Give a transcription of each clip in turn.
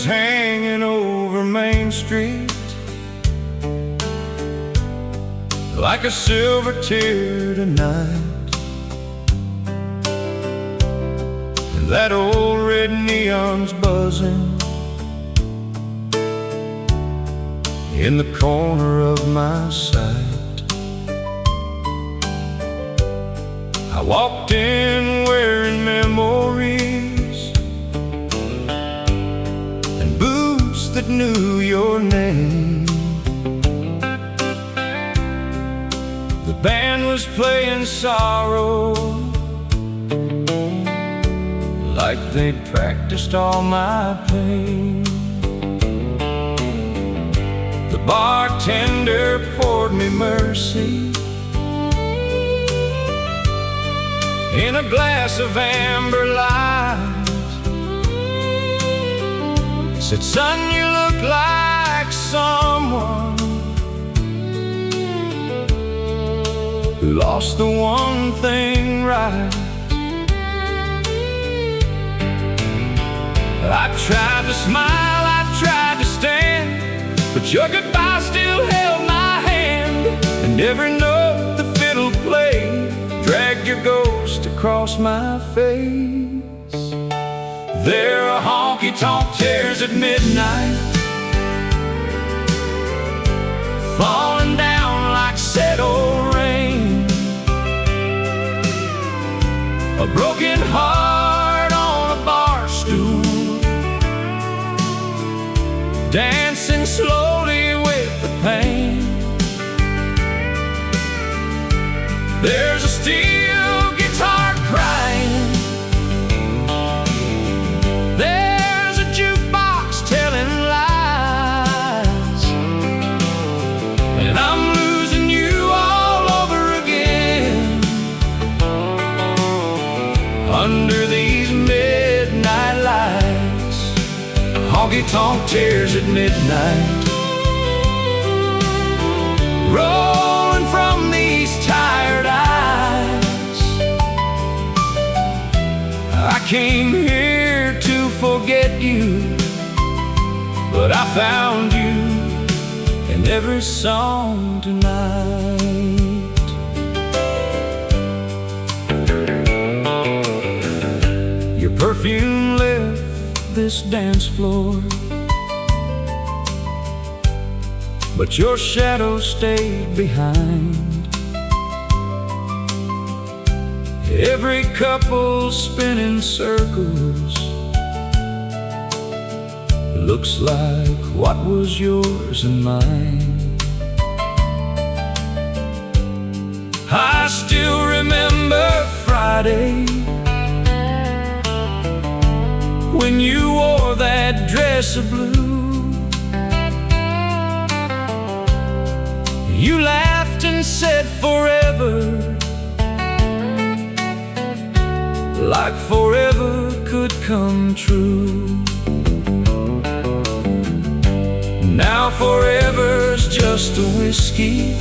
Hanging over Main Street like a silver tear tonight, and that old red neon's buzzing in the corner of my sight. I walked in wearing memories that knew your name. The band was playing Sorrow like they'd practiced all my pain. The bartender poured me Mercy in a glass of amber light. Said, son, you look like someone who lost the one thing right. I tried to smile, I tried to stand, but your goodbye still held my hand. And every note the fiddle played dragged your ghost across my face. There are honky-tonk tears at midnight, falling down like set old rain. A broken heart on a bar stool, dancing slowly with the pain. There's a steel guitar crying, there's a jukebox telling lies, and I'm losing you all over again under these midnight lights. Honky-tonk tears at midnight, rolling from these tired eyes. I came here to forget you, but I found you in every song tonight. Your perfume left this dance floor, but your shadow stayed behind. Every couple spinning circles looks like what was yours and mine. I still remember Friday when you wore that dress of blue. You laughed and said forever, like forever could come true. Now forever's just a whiskey,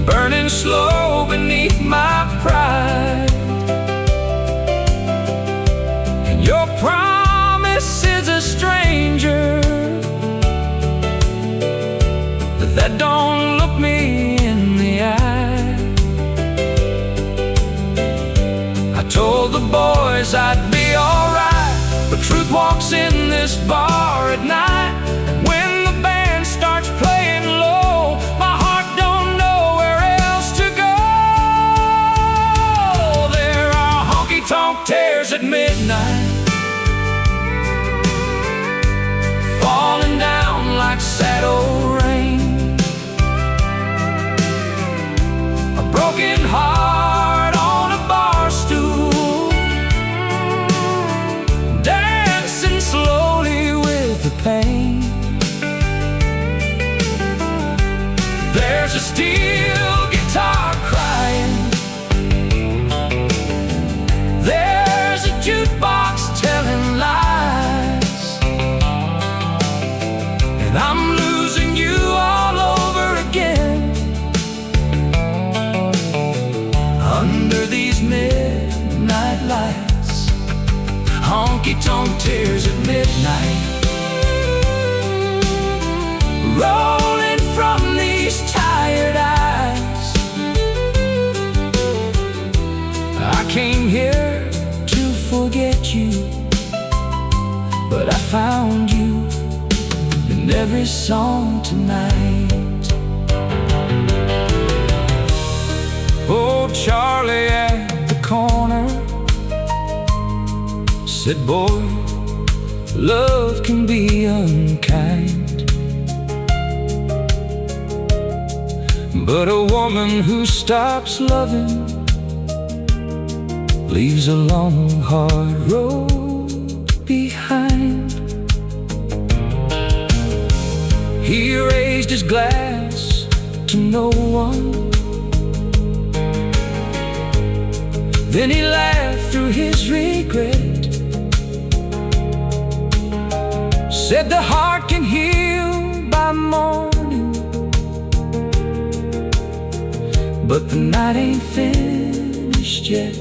burning slow beneath my pride. And your promise is a stranger that don't look me in the eye. I told the boys I'd be alright, but truth walks in this bar at night. When the band starts playing low, my heart don't know where else to go. There are honky-tonk tears at midnight, falling down like sad old rain. A broken heart on a bar stool, dancing slowly with the pain. there's a steel guitar crying. There's a jukebox telling lies, and I'm losing you all over again. Under these midnight lights, honky tonk tears at midnight, rolling from these tired eyes. I came here to forget you, but I found you in every song tonight. Oh, Charlie at the corner said, boy, love can be unkind, but a woman who stops loving leaves a long, hard road behind. He raised his glass to no one, then he laughed through his regret, said the heart can heal by morning, but the night ain't finished yet.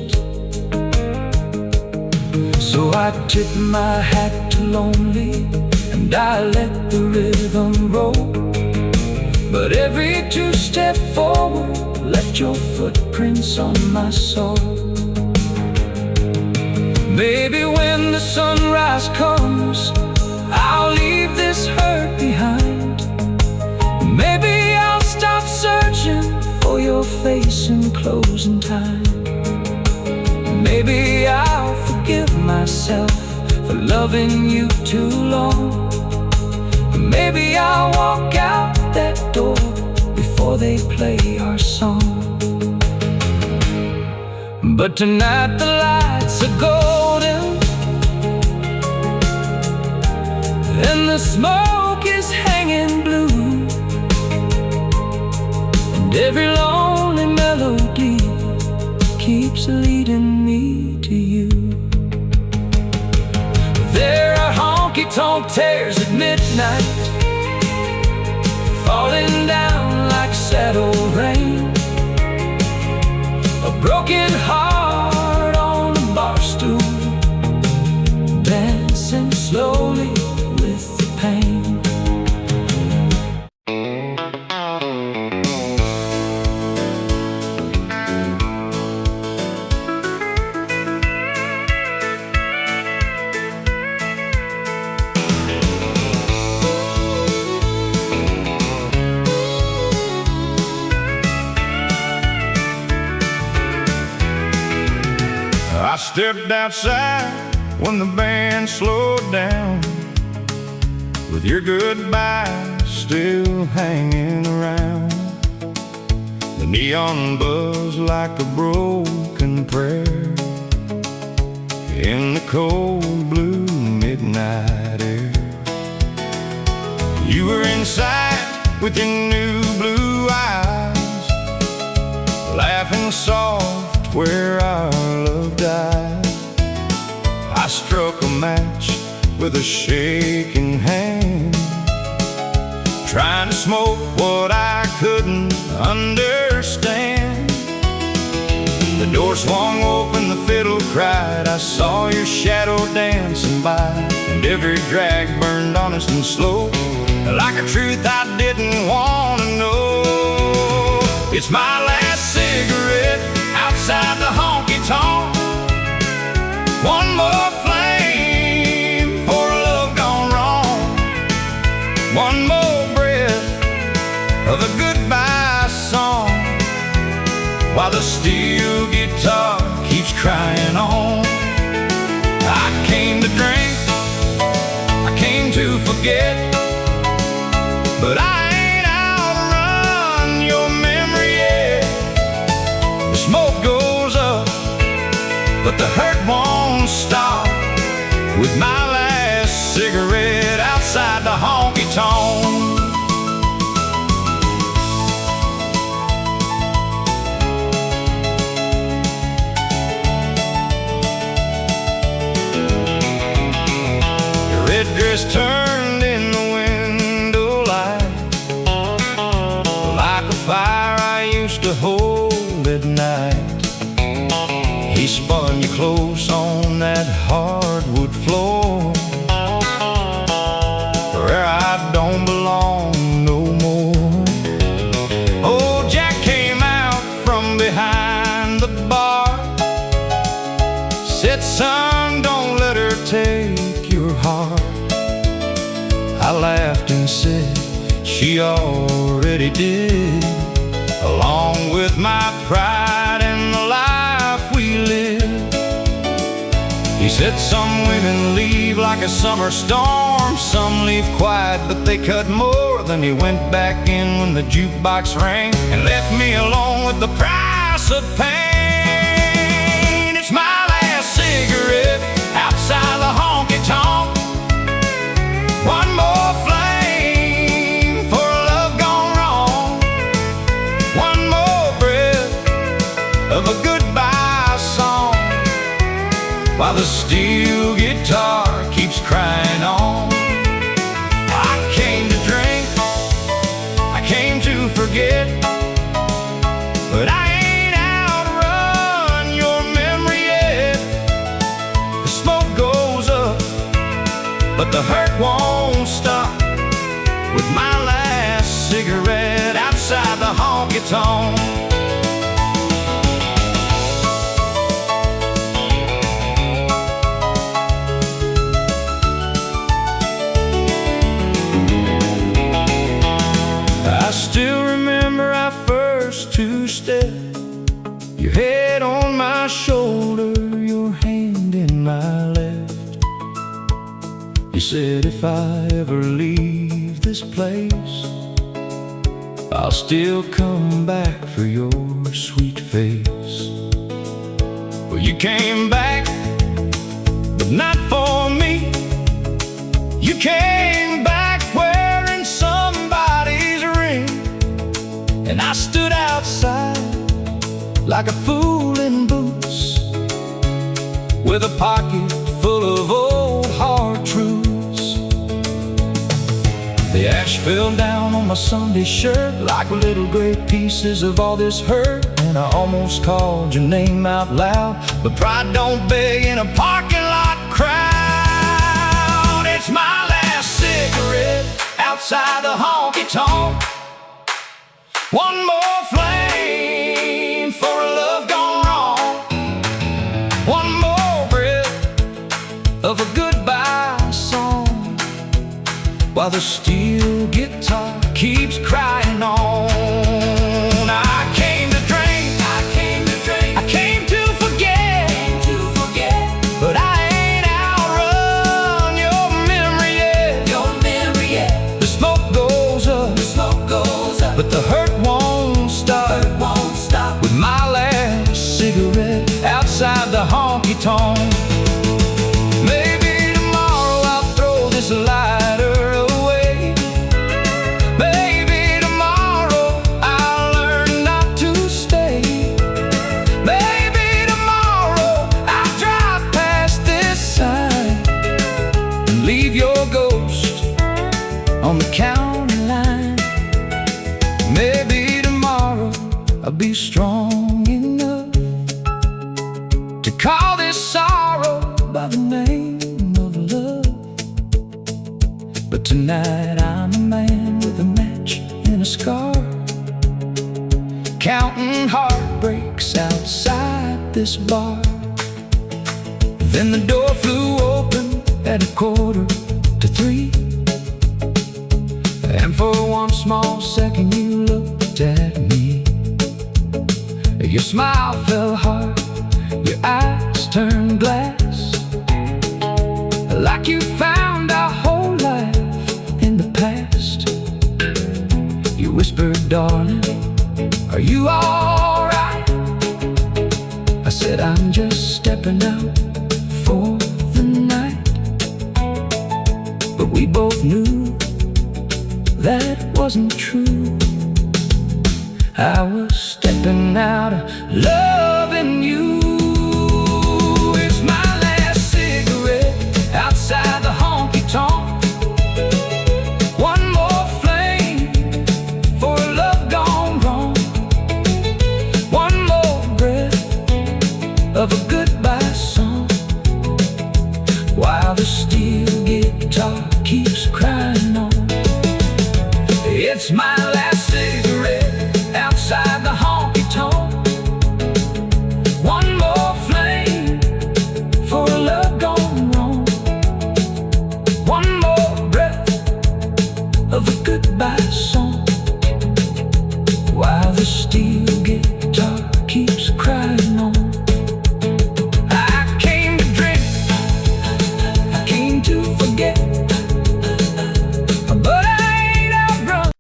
So I tip my hat to lonely, and I let the rhythm roll, but every two-step forward left your footprints on my soul. Maybe when the sunrise comes, I'll leave this hurt behind. Maybe I'll stop searching for your face in closing time. Maybe I'll forgive myself for loving you too long. Maybe I'll walk out that door before they play our song. But tonight the lights are golden, and the smoke is hanging blue, and every lonely melody keeps leading me to you. There are honky tonk tears at midnight, falling down like saddle rain, a broken heart on a bar stool, dancing slowly with the pain. I stepped outside when the band slowed down, with your goodbye still hanging around. The neon buzz like a broken prayer in the cold blue midnight air. You were inside with your new blue eyes, laughing soft where our love died. I struck a match with a shaking hand, trying to smoke what I couldn't understand. The door swung open, the fiddle cried, I saw your shadow dancing by, and every drag burned honest and slow, like a truth I didn't want to know. It's my last cigarette outside the honky tonk, one more flame for a love gone wrong, one more breath of a goodbye song, while the steel guitar keeps crying on. I came to drink, I came to forget, but I ain't outrun your memory yet. The smoke goes up, but the hurt won't stop, with my last cigarette outside the honky tonk. to hold at night. He spun you close on that hardwood floor, where I don't belong no more. Oh, Jack came out from behind the bar, said, son, don't let her take your heart. I laughed and said, she already did, along with my pride and the life we live. He said some women leave like a summer storm, some leave quiet but they cut more. Then he went back in when the jukebox rang and left me alone with the price of pain. It's my last cigarette outside the honky tonk. One more flame for a love gone wrong. One more breath of a goodbye song, while the steel guitar keeps crying on. I came to drink, I came to forget, but I ain't outrun your memory yet. The smoke goes up, but the hurt won't stop, with my last cigarette outside the honky tonk. I still remember our first two-step, your head on my shoulder, your hand in my left. You said if I ever leave this place, I'll still come back for your sweet face. Well, you came back, but not for me. You came back wearing somebody's ring, and I stood outside like a fool in boots, with a pocket full of old hard truths. The ash fell down on my Sunday shirt like little gray pieces of all this hurt, and I almost called your name out loud, but pride don't beg in a parking lot crowd. It's my last cigarette outside the honky tonk. One more flame for a love gone wrong. One more breath of a goodbye song, while the steel guitar keeps crying on. I came to drink, I came to drink, I came to forget, but I ain't outrun your memory yet. The smoke goes up, but the hurt won't stop, with my last cigarette outside the honky tonk. Maybe tomorrow I'll throw this lighter away. Maybe tomorrow I'll learn not to stay. Maybe tomorrow I'll drive past this sign and leave your ghost on the county line. Maybe tomorrow I'll be strong enough to call this sorrow by the name of love. But tonight I'm a man with a match and a scar, counting heartbreaks outside this bar. Then the door flew open at 2:45, and for one small second you looked at me. Your smile fell hard, your eyes turned glass, like you found our whole life in the past. You whispered, darling, are you alright? I said, I'm just stepping out for the night. But we both knew that wasn't true. I was stepping out of loving you. It's my last cigarette outside the honky tonk. One more flame for a love gone wrong. last cigarette outside the honky tonk. One more flame for a love gone wrong. One more breath of a goodbye song, while the steel guitar keeps crying on. I came to drink, I came to forget, but I ain't outrun.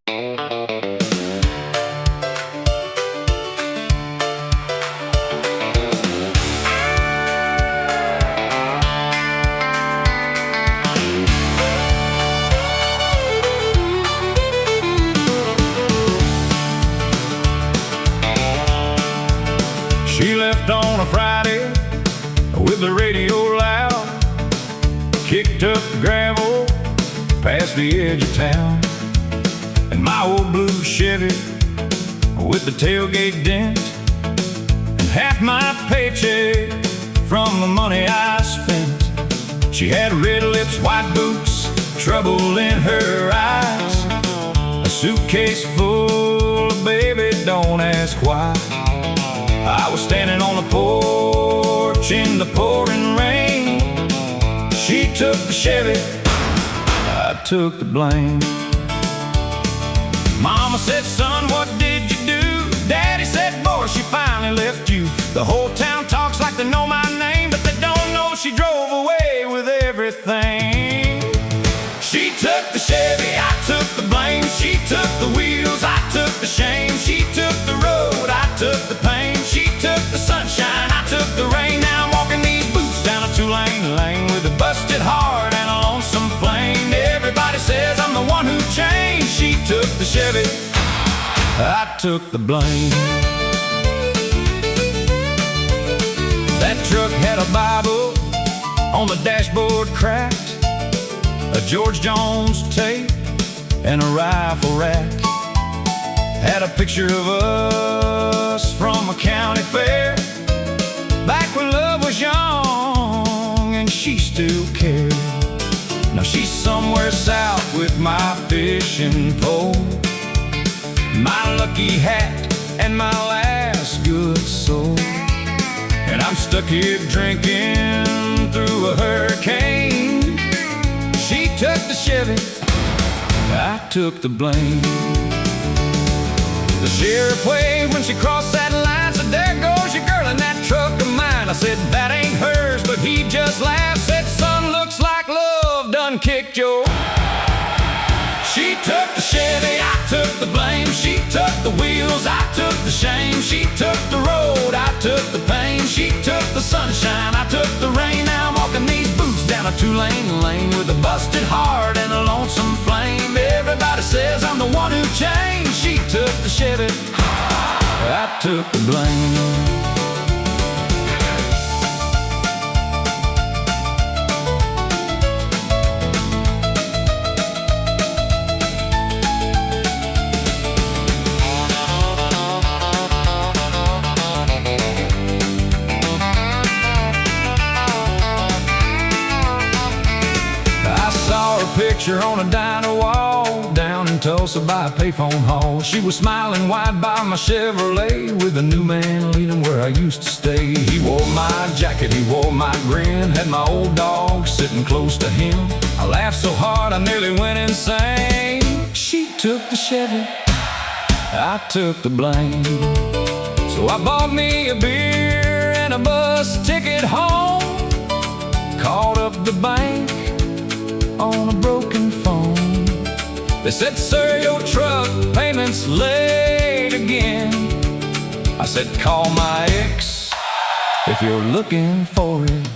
She left on a Friday with the radio loud, kicked up the gravel past the edge of town. And my old blue Chevy with the tailgate dent, and half my paycheck from the money I spent. She had red lips, white boots, trouble in her eyes, a suitcase full of baby, don't ask why. I was standing on the porch in the pouring rain. She took the Chevy, I took the blame. Mama said, son, what did you do? Daddy said, boy, she finally left you. The whole town talks like they know my name, but they don't know she drove away with everything. She took the Chevy, I took the blame. She took the wheels, I took the shame. She took the road, I took the pain. She took the sunshine, I took the rain. Now I'm walking these boots down a two-lane lane with a busted heart and a lonesome flame. Everybody says I'm the one who changed. She took the Chevy, I took the blame. That truck had a Bible on the dashboard cracked, a George Jones tape and a rifle rack. Had a picture of us from a county fair, back when love was young and she still cared. Now she's somewhere south with my fishing pole, my lucky hat and my last good soul. And I'm stuck here drinking through a hurricane. She took the Chevy, I took the blame. The sheriff waved when she crossed that line, said, there goes your girl in that truck of mine. I said, that ain't hers, but he just laughed, said, son, looks like love done kicked your. She took the Chevy, I took the blame. She took the wheels, I took the shame. She took the road, I took the pain. She took the sunshine, I took the rain. Now I'm walking these boots down a two-lane lane with a busted heart and a lonesome flame. Everybody says I'm the one who changed. She took the Chevy, I took the blame. Picture on a diner wall down in Tulsa by a payphone hall. She was smiling wide by my Chevrolet with a new man leaning where I used to stay. He wore my jacket, he wore my grin, had my old dog sitting close to him. I laughed so hard I nearly went insane. She took the Chevy, I took the blame. So I bought me a beer and a bus ticket home, called up the bank on a broken phone. They said, sir, your truck payment's late again. I said, call my ex if you're looking for it.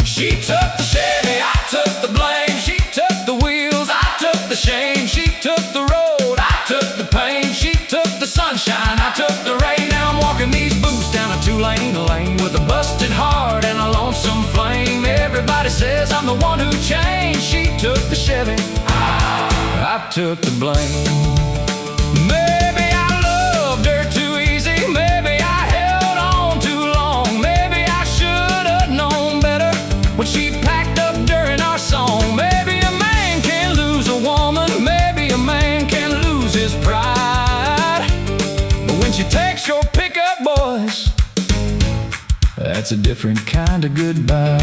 She took the Chevy, I took the blame. She took the wheels, I took the shame. She took the road, I took the pain. She took the sunshine, I took the rain. Now I'm walking these boots down a two-lane lane with a busted heart and a lonesome flame. Everybody says I'm the one who changed. She took the Chevy, I took the blame. Maybe I loved her too easy. Maybe I held on too long. Maybe I should have known better when she packed up during our song. Maybe a man can lose a woman. Maybe a man can lose his it's a different kind of goodbye.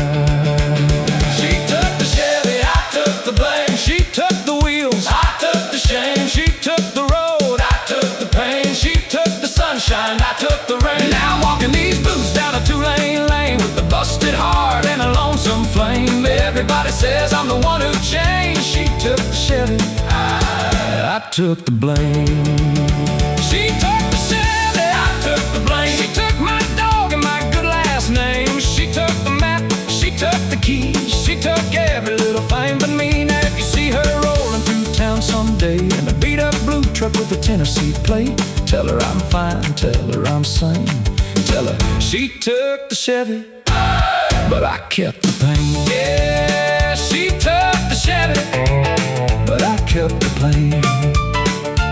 She took the Chevy, I took the blame. She took the wheels, I took the shame. She took the road, I took the pain. She took the sunshine, I took the rain. Now I'm walking these boots down a two-lane lane with a busted heart and a lonesome flame. Everybody says I'm the one who changed. She took the Chevy, I took the blame. She took the Chevy, I took the blame. She took my dog and my good last name. She took the map, she took the keys. She took every little thing but me. Now if you see her rolling through town someday in a beat-up blue truck with a Tennessee plate, tell her I'm fine, tell her I'm sane. Tell her she took the Chevy, but I kept the pain. Yeah, she took the Chevy, but I kept the blame.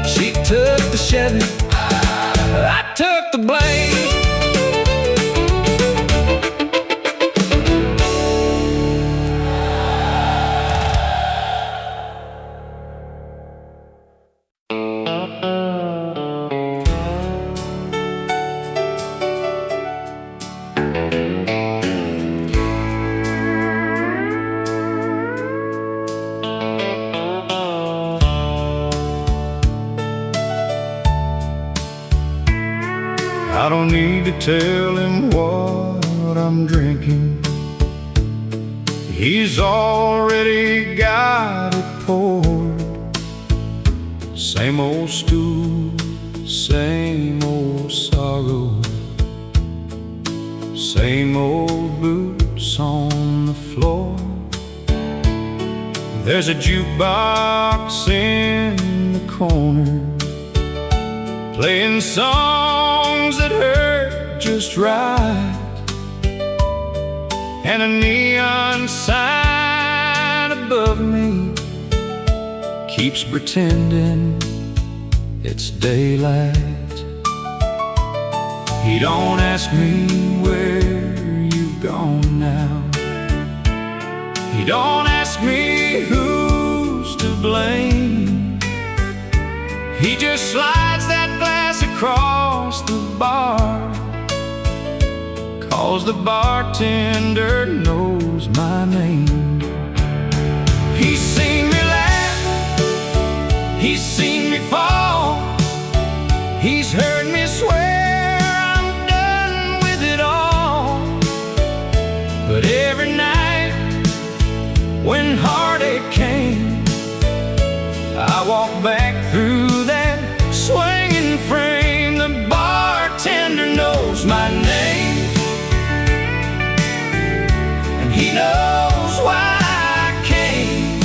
She took the Chevy, I took the blame. I don't need to tell him what I'm drinking. He's already got it poured. Same old stool, same old sorrow, same old boots on the floor. There's a jukebox in the corner, playing songs that hurt just right, and a neon sign above me keeps pretending it's daylight. He don't ask me where you've gone now. He don't ask me who's to blame. He just slides that glass across the bar, 'cause the bartender knows my name. He's seen me laugh, he's seen me fall, he's heard me swear I'm done with it all. But every night when heartache came, I walk back through that swinging frame. The bartender knows my name, and he knows why I came.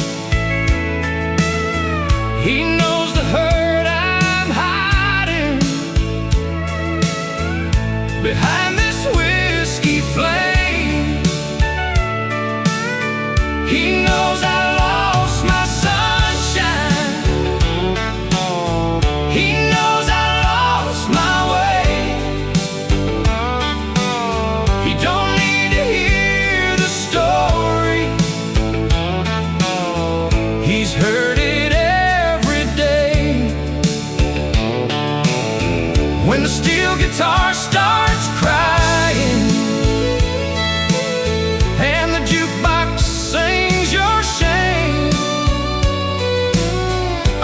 He knows the hurt I'm hiding behind this whiskey flame. He knows I lost my sunshine. He knows I lost my way. He don't need to hear the story, he's heard it every day. When the steel guitar starts crying and the jukebox sings your shame,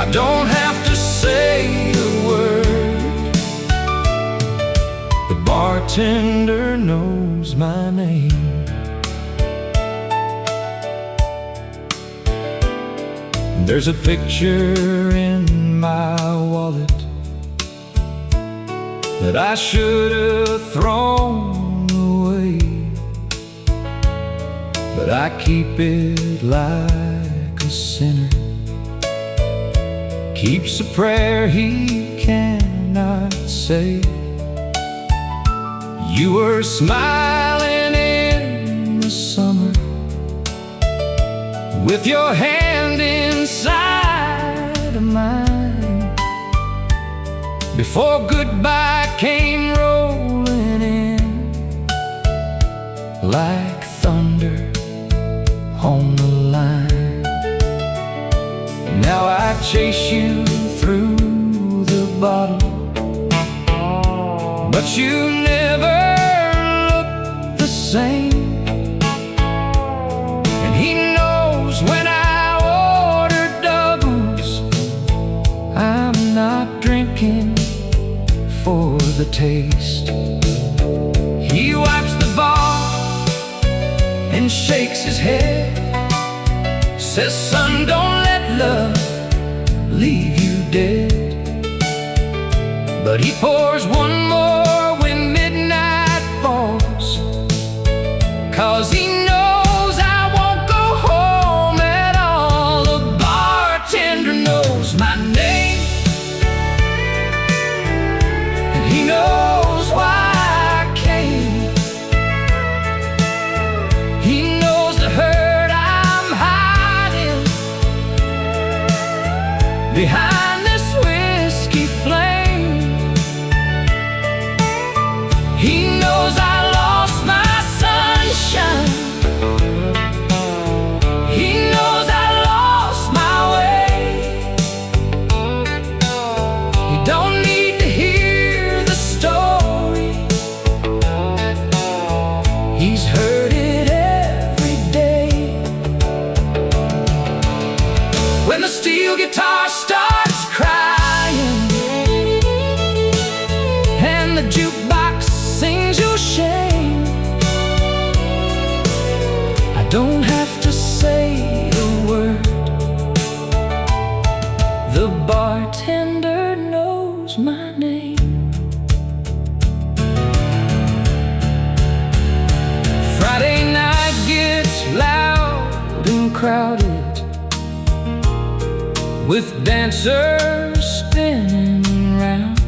I don't have to say a word. The bartender knows my name. There's a picture in my wallet that I should have thrown away, but I keep it like a sinner keeps a prayer he cannot say. You were smiling in the summer with your hand inside of mine, before goodbye came rolling in like thunder on the line. Now I chase you through the bottle, but you never look the looking for the taste. He wipes the bar and shakes his head, says, son, don't let love leave you dead. But he pours one more when midnight falls, 'cause he knows I won't go home at all. The bartender knows my name, and he knows why I came. He knows the hurt I'm hiding behind this whiskey flame. He knows I lost my sunshine. He knows I lost my way. You don't need to hear the story. He's heard it every day. When the steel guitar starts crying and the jukebox sings your shame, I don't have to say a word. The bartender knows my name. Friday night gets loud and crowded, with dancers spinning round.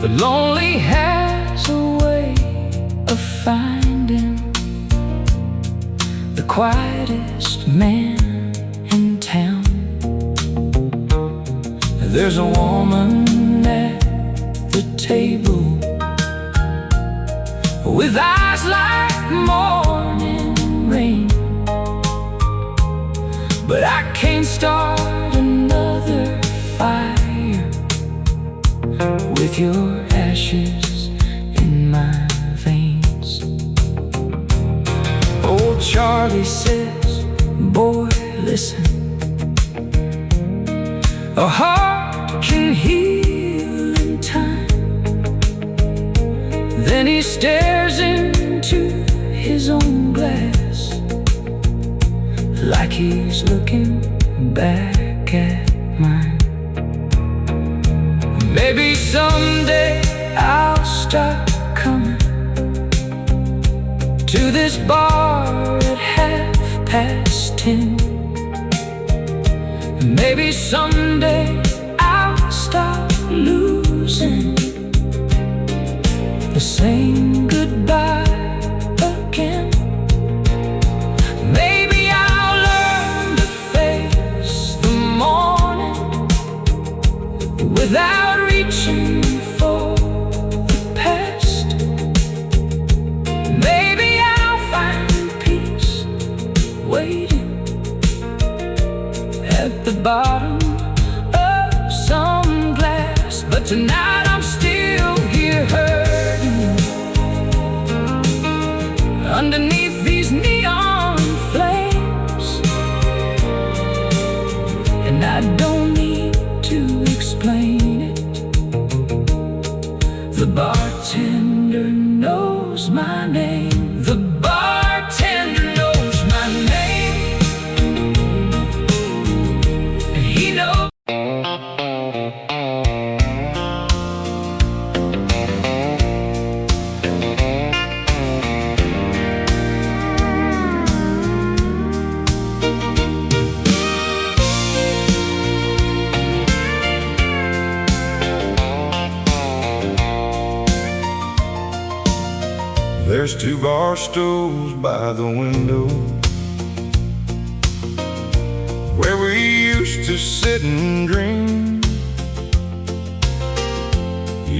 But lonely has a way of finding the quietest man in town. There's a woman at the table with eyes like morning rain. But I can't start another fire with your ashes in my veins. Old Charlie says, boy, listen, a heart can heal in time. Then he stares into his own glass, like he's looking back at mine. Maybe someday I'll start coming to this bar at 10:30. Maybe someday I'll stop losing the same goodbye again. Maybe I'll learn to face the morning without reaching for the past. Maybe I'll find peace waiting at the bottom of some glass. But tonight I'm still here hurting underneath these neon flames, and I don't need to explain it. The bartender knows my name. The bartender knows my name, and he knows. There's 2 bar stools by the window where we used to sit and dream.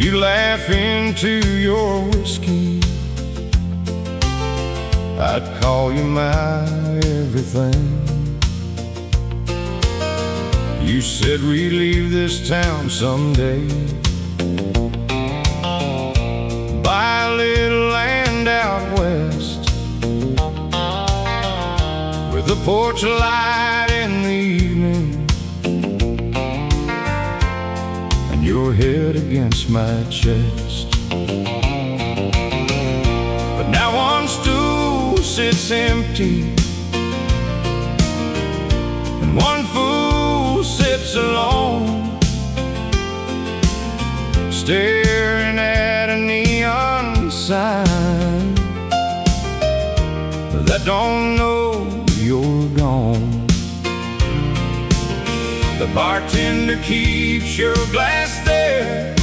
You laugh into your whiskey, I'd call you my everything. You said we'd leave this town someday, buy a little land out west, with a porch light in the evening, and your head against my chest. But now one stool sits empty, and one fool sits alone, staring at a neon sign that don't know you're gone. The bartender keeps your glass there,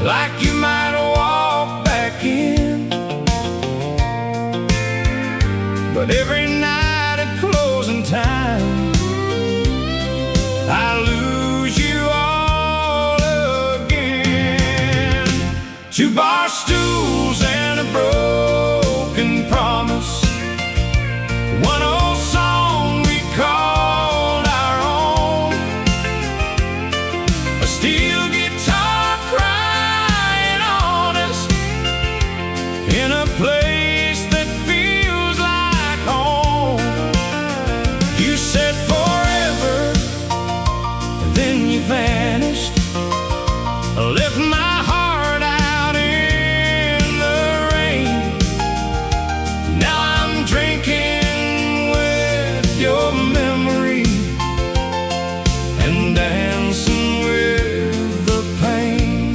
like you might walk back in. But every night at closing time, I lose you all again. 2 bar stools and a broken promise, one old song we called our own, a steel guitar crying honest in a place that feels like home. You said forever, and then you vanished, left my heart out in the rain. Now I'm drinking with your memory and dancing with the pain.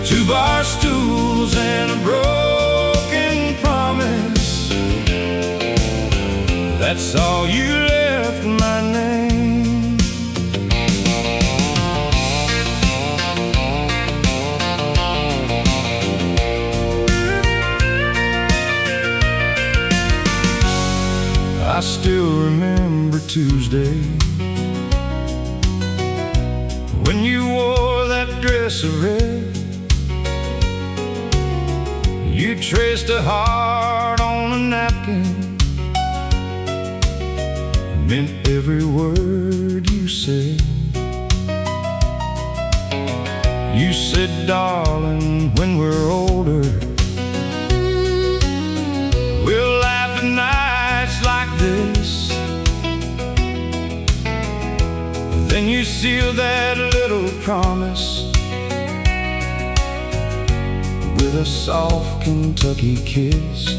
2 bar stools and a broken promise, that's all you left my name. I still remember Tuesday, when you wore that dress of red. You traced a heart on a napkin, it meant every word you said. You said, darling, when we're older, we'll laugh at nights like this. Then you sealed that little promise with a soft Kentucky kiss.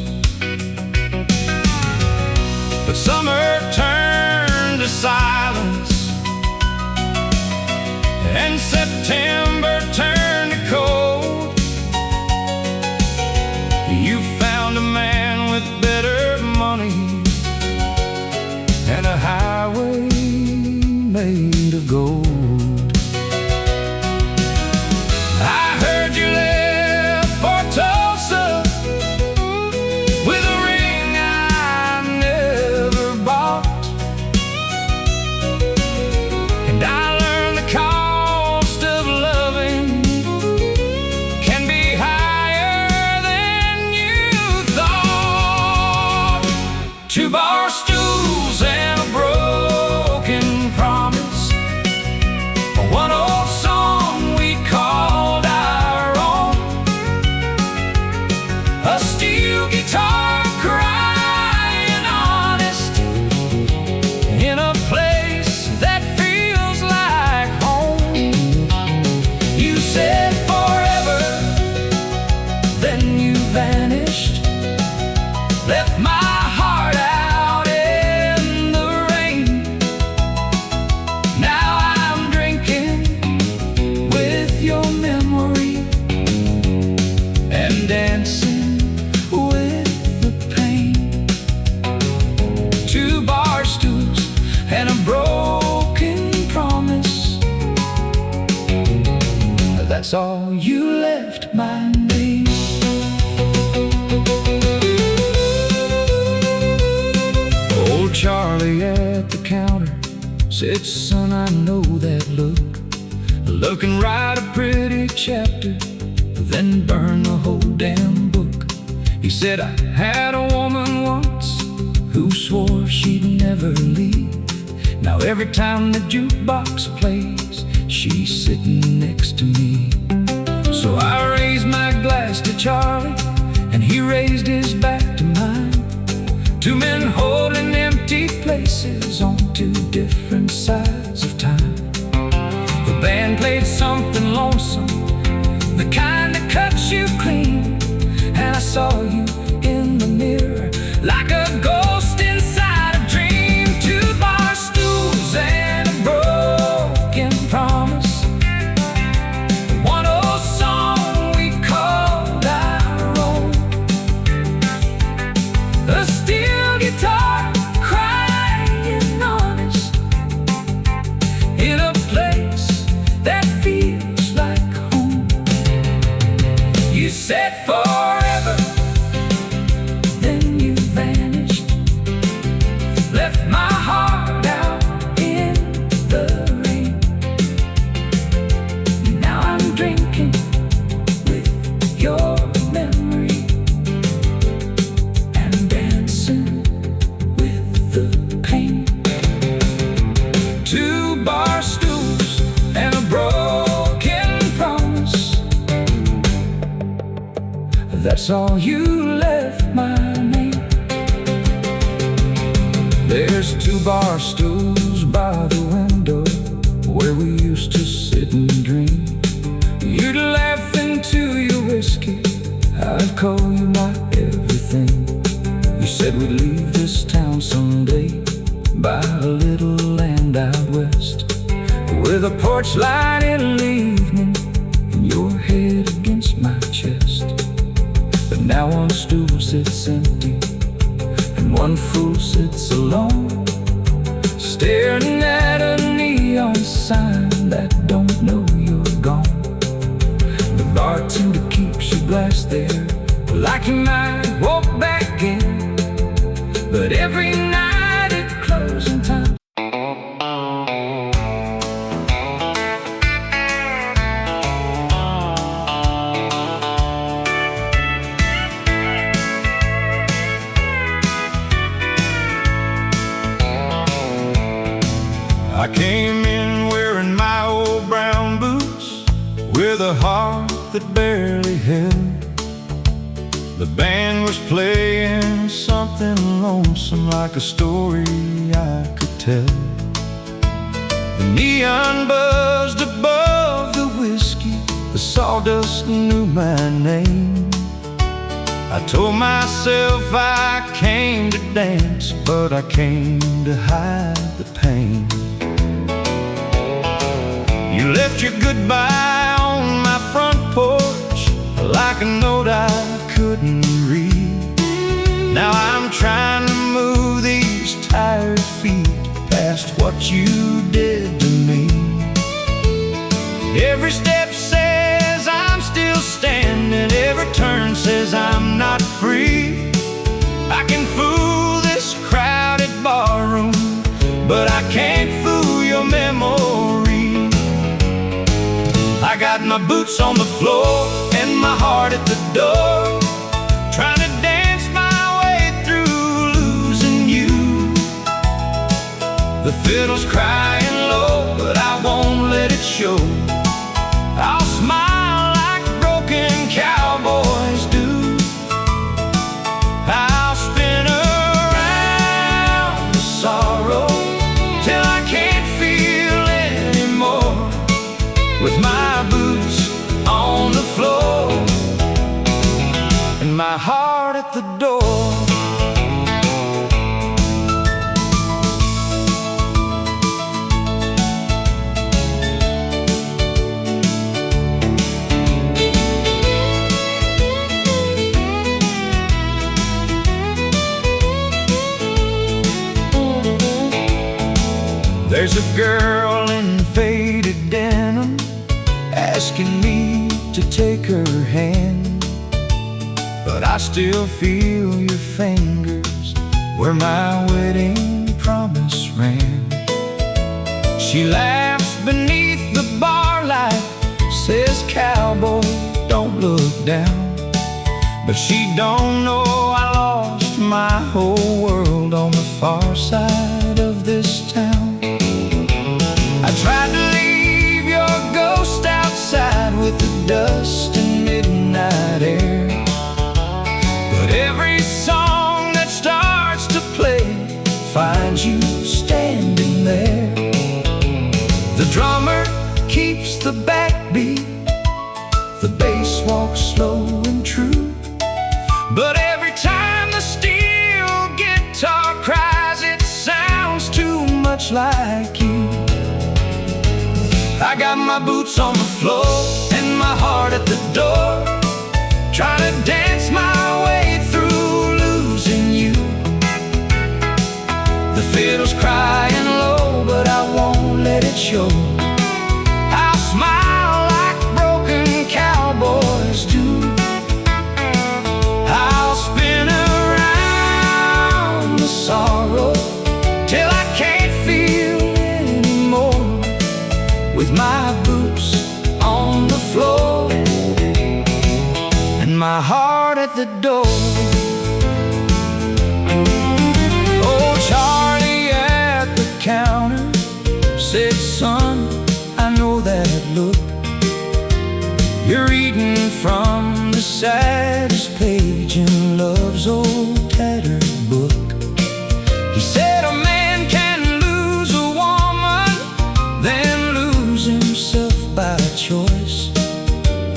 But summer turned to silence, and September turned to cold. You found a man with better money and a highway made of gold. I heard you left for Tulsa with a ring I never bought, and I learned the cost of loving can be higher than you thought. 2 bar stools and a broken promise, one old song we called our own, a steel guitar crying honest in a place that feels like home. You said forever, then you vanished, left my heart out in the rain. Now I'm drinking with your memory and dancing with the pain. 2 bar stools and a broken promise, that's all you left my name. Old Charlie at the counter said, son, I know that look, looking right a pretty chapter, then burn the whole damn book. He said, I had a woman once who swore she'd never leave. Now every time the jukebox plays, she's sitting next to me. So I raised my glass to Charlie, and he raised his back to mine. 2 men holding empty places on 2 different sides of time. band played something lonesome, the kind that cuts you clean. And I saw you in the mirror like a ghost inside a dream. 2 bar stools and a broken promise, one old song we called our own, a steel guitar crying honest in a place that feels like home. You said forever, then you vanished, left my heart out in the rain. Now I'm drinking with your memory and dancing with the pain. 2 bar stools and a broken promise, that's all you left my name. There's 2 bar stools by the window where we used to sit and dream. You'd laugh into your whiskey, I'd call you my everything. You said we'd leave this town someday, buy a little land out west, with a porch light in the evening and your head against my chest. But now one stool sits empty and one fool sits alone, staring at a neon sign that don't know you're gone. The bartender keeps your glass there like you might walk back in, but every night at closing time I came in wearing my old brown boots, with a heart that barely held. The band was playing something lonesome, like a story I could tell. The neon buzzed above the whiskey, the sawdust knew my name. I told myself I came to dance, but I came to hide the pain. You left your goodbye on my front porch like a note I couldn't read. Now I'm trying to move these tired feet past what you did to me. Every step says I'm still standing, every turn says I'm not free. I can fool this crowded barroom, but I can't fool your memory. I got my boots on the floor and my heart at the door, trying to dance my way through losing you. The fiddle's crying low, but I won't let it show. I'll smile like broken cowboys do. I'll spin around the sorrow till I can't feel anymore, with my boots on the floor and my heart at the door. There's a girl in faded denim asking me to take her hand, but I still feel your fingers where my wedding promise ran. She laughs beneath the bar light, says, "Cowboy, don't look down." But she don't know I lost my whole world on the far side of this town. I tried to leave your ghost outside with the dust and midnight air, but every song that starts to play finds you standing there. The drummer keeps the backbeat. The bass walks slow and true. But every time the steel guitar cries, it sounds too much like you. I got my boots on the floor and my heart at the door, trying to dance my way through losing you. The fiddle's crying low, but I won't let it show. I'll smile like broken cowboys do. I'll spin around the sorrow till I can't feel anymore, with my boots on the floor and my heart at the door. Oh, Charlie at the counter said, son, I know that look. You're reading from the saddest page in love's old tattered book. He said a man can lose a woman, then lose himself by choice,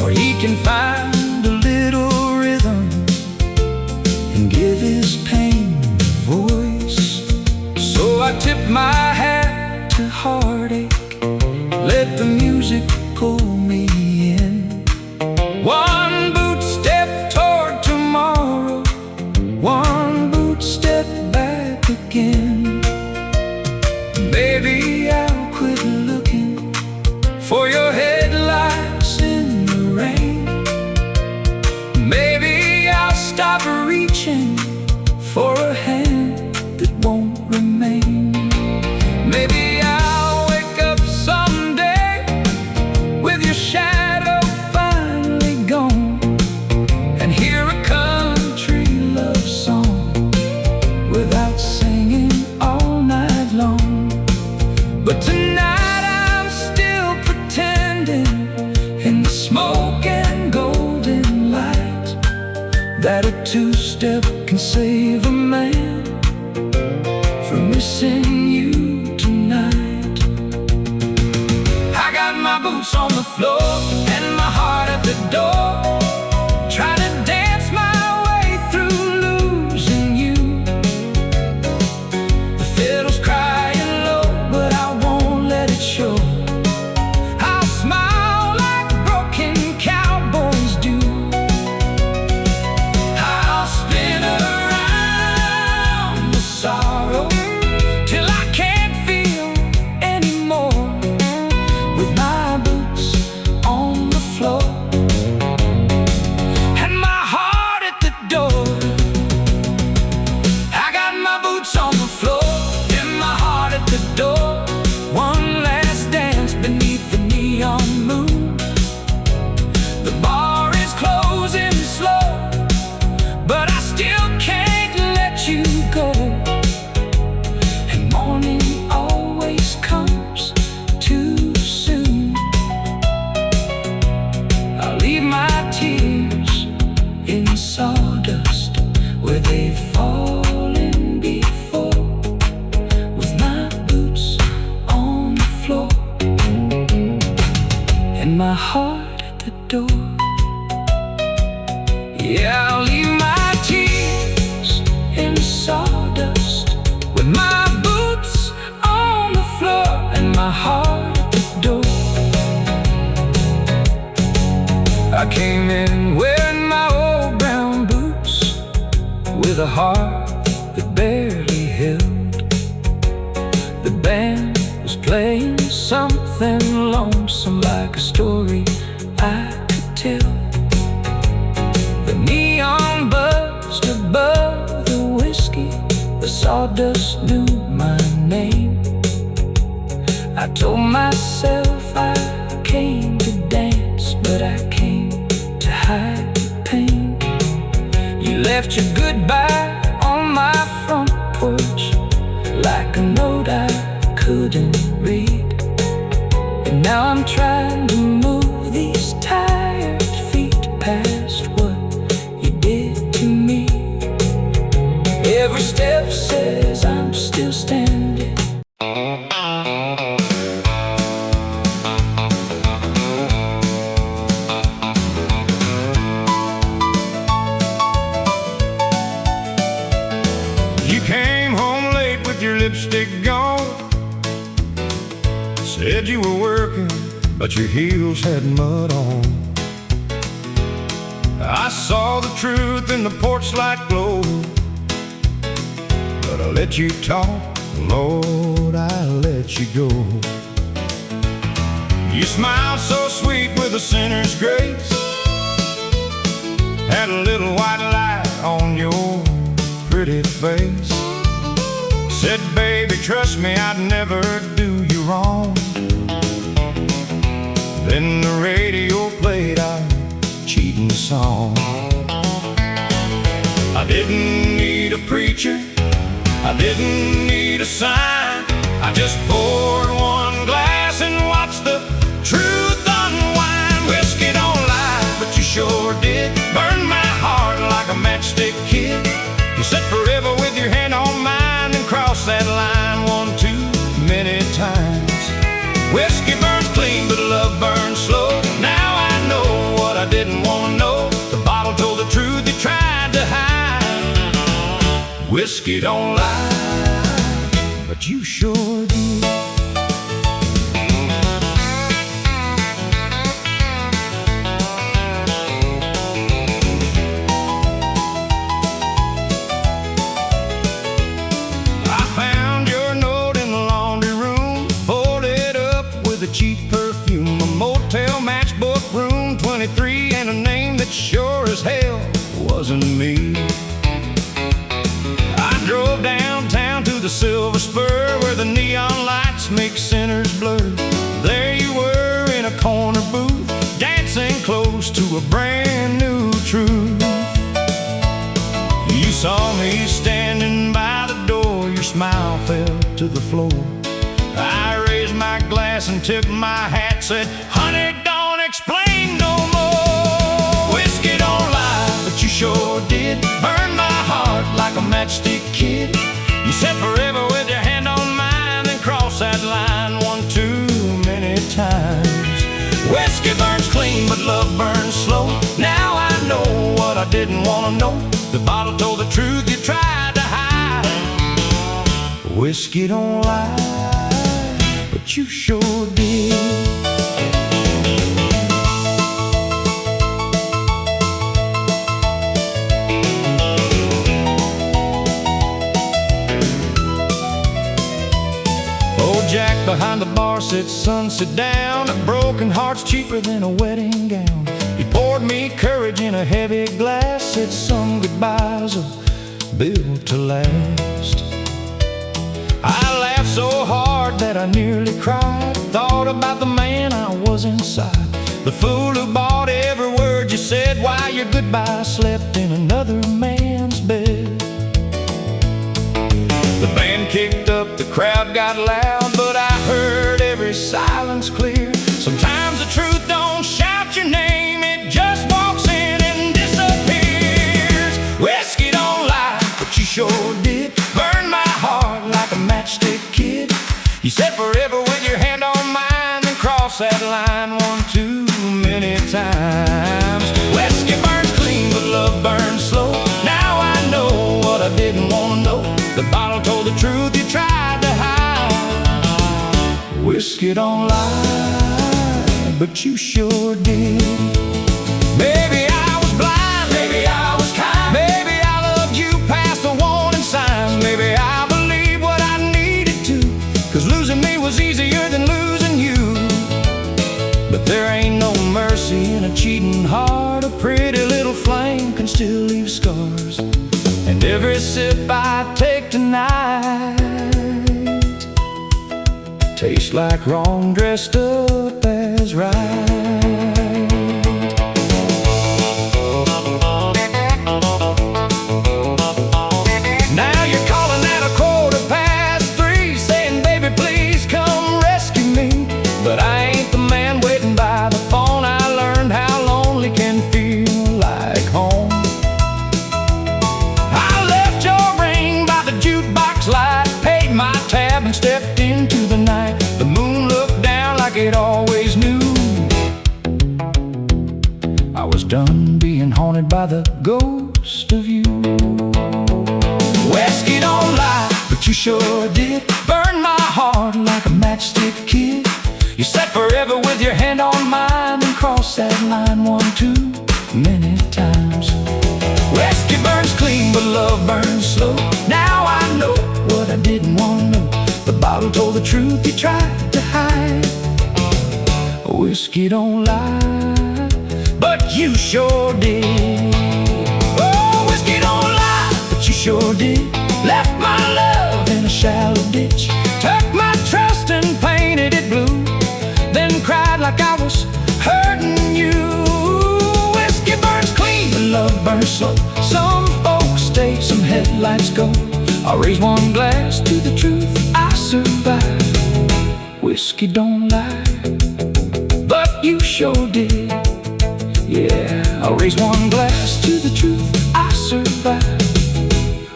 or he can find a little rhythm and give his pain a voice. So I tip my hat to heartache, let the music pull me in. One boot step toward tomorrow, one boot step back again. Baby, I'll quit looking for your headlights in the rain. Maybe I'll stop reaching for a hand that won't remain. Maybe I'll wake up someday with your shadow finally gone, and hear a country love song without singing all night long. But tonight I'm still pretending in the smoke and golden light that a two-step can save a man from missing you tonight. I got my boots on the floor and my heart at the door, trying to dance my way through losing you. The fiddle's crying low, but I won't let it show. I'll smile like broken cowboys do. I'll spin around the sorrow till I can't feel anymore, with my boots on the floor and my heart at the door. I got my boots on the floor and my heart at the door. One last dance beneath the neon moon. The bar is closing slow, but I still can't let you go. And morning always comes too soon. I'll leave my tears in sawdust where they've fallen before, with my boots on the floor and my heart at the door. Yeah, I'll leave my tears in sawdust with my boots on the floor and my heart at the door. I came in wearing my old brown boots, with a heart that barely held. The band was playing something lonesome, like a story I could tell. The neon buzzed above the whiskey, the sawdust knew my name. I told myself I came to dance, but I came to hide the pain. You left your goodbye on my front porch, like a note I couldn't read. And now I'm trying to move these tired feet past what you did to me. Every step says I'm still standing. working, but your heels had mud on. I saw the truth in the porch light glow, but I let you talk, Lord, I let you go. You smiled so sweet with a sinner's grace, had a little white light on your pretty face. Said, baby, trust me, I'd never do you wrong. Then the radio played our cheating song. I didn't need a preacher, I didn't need a sign. I just poured one glass and watched the truth unwind. Whiskey don't lie, but you sure did burn my heart like a matchstick kid. You said forever with your hand on mine and crossed that line one too many times. Whiskey burns clean, but love burns slow. Now I know what I didn't want to know. The bottle told the truth you tried to hide. Whiskey don't lie, but you sure did. Cheap perfume, a motel matchbook, room 23, and a name that sure as hell wasn't me. I drove downtown to the Silver Spur, where the neon lights make sinners blur. There you were in a corner booth, dancing close to a brand new truth. You saw me standing by the door, your smile fell to the floor. I raised my glass and tipped my hat, said, honey, don't explain no more. Whiskey don't lie, but you sure did burn my heart like a matchstick kid. You said forever with your hand on mine and crossed that line one too many times. Whiskey burns clean, but love burns slow. Now I know what I didn't want to know. The bottle told the truth you tried to hide. Whiskey don't lie, but you sure did. Old Jack behind the bar said, son, sit down. A broken heart's cheaper than a wedding gown. He poured me courage in a heavy glass, said some goodbyes are built to last. I laughed so hard that I nearly cried. Thought about the man I was inside, the fool who bought every word you said, while your goodbye slept in another man's bed. The band kicked up, the crowd got loud, but I heard every silence clear. Sometimes the truth don't shout your name, it just walks in and disappears. Whiskey don't lie, but you sure did burn my heart like a matchstick kid. You said forever with your hand on mine, then crossed that line one too many times. Whiskey burns clean, but love burns slow. Now I know what I didn't want to know. The bottle told the truth you tried to hide. Whiskey don't lie, but you sure did. Maybe I was blind, maybe I was kind, maybe I loved you past the warning signs. Maybe I believed what I needed to, 'cause losing me was easier than losing you. But there ain't no mercy in a cheating heart. A pretty little flame can still leave scars, and every sip I take tonight tastes like wrong dressed up as right. Now you're calling at 3:15, saying, baby, please come rescue me. But I ain't the man waiting by the phone. I learned how lonely can feel like home. I left your ring by the jukebox light, paid my tab and stepped into the night. The moon looked down like it always knew. I was done being haunted by the ghost of you. Whiskey don't lie, but you sure did burn my heart like a matchstick kid. You said forever with your hand on mine, and crossed that line one too many times. Whiskey burns clean, but love burns slow. Now I know what I didn't want to know. The bottle told the truth you tried to hide. Whiskey don't lie, but you sure did. Oh, whiskey don't lie, but you sure did. Left my love in a shallow ditch, took my trust and painted it blue, then cried like I was hurting you. Whiskey burns clean, but love burns slow. Some folks stay, some headlights go. I'll raise one glass to the truth I survived. Whiskey don't lie, but you sure did. Yeah, I'll raise one glass to the truth I survived.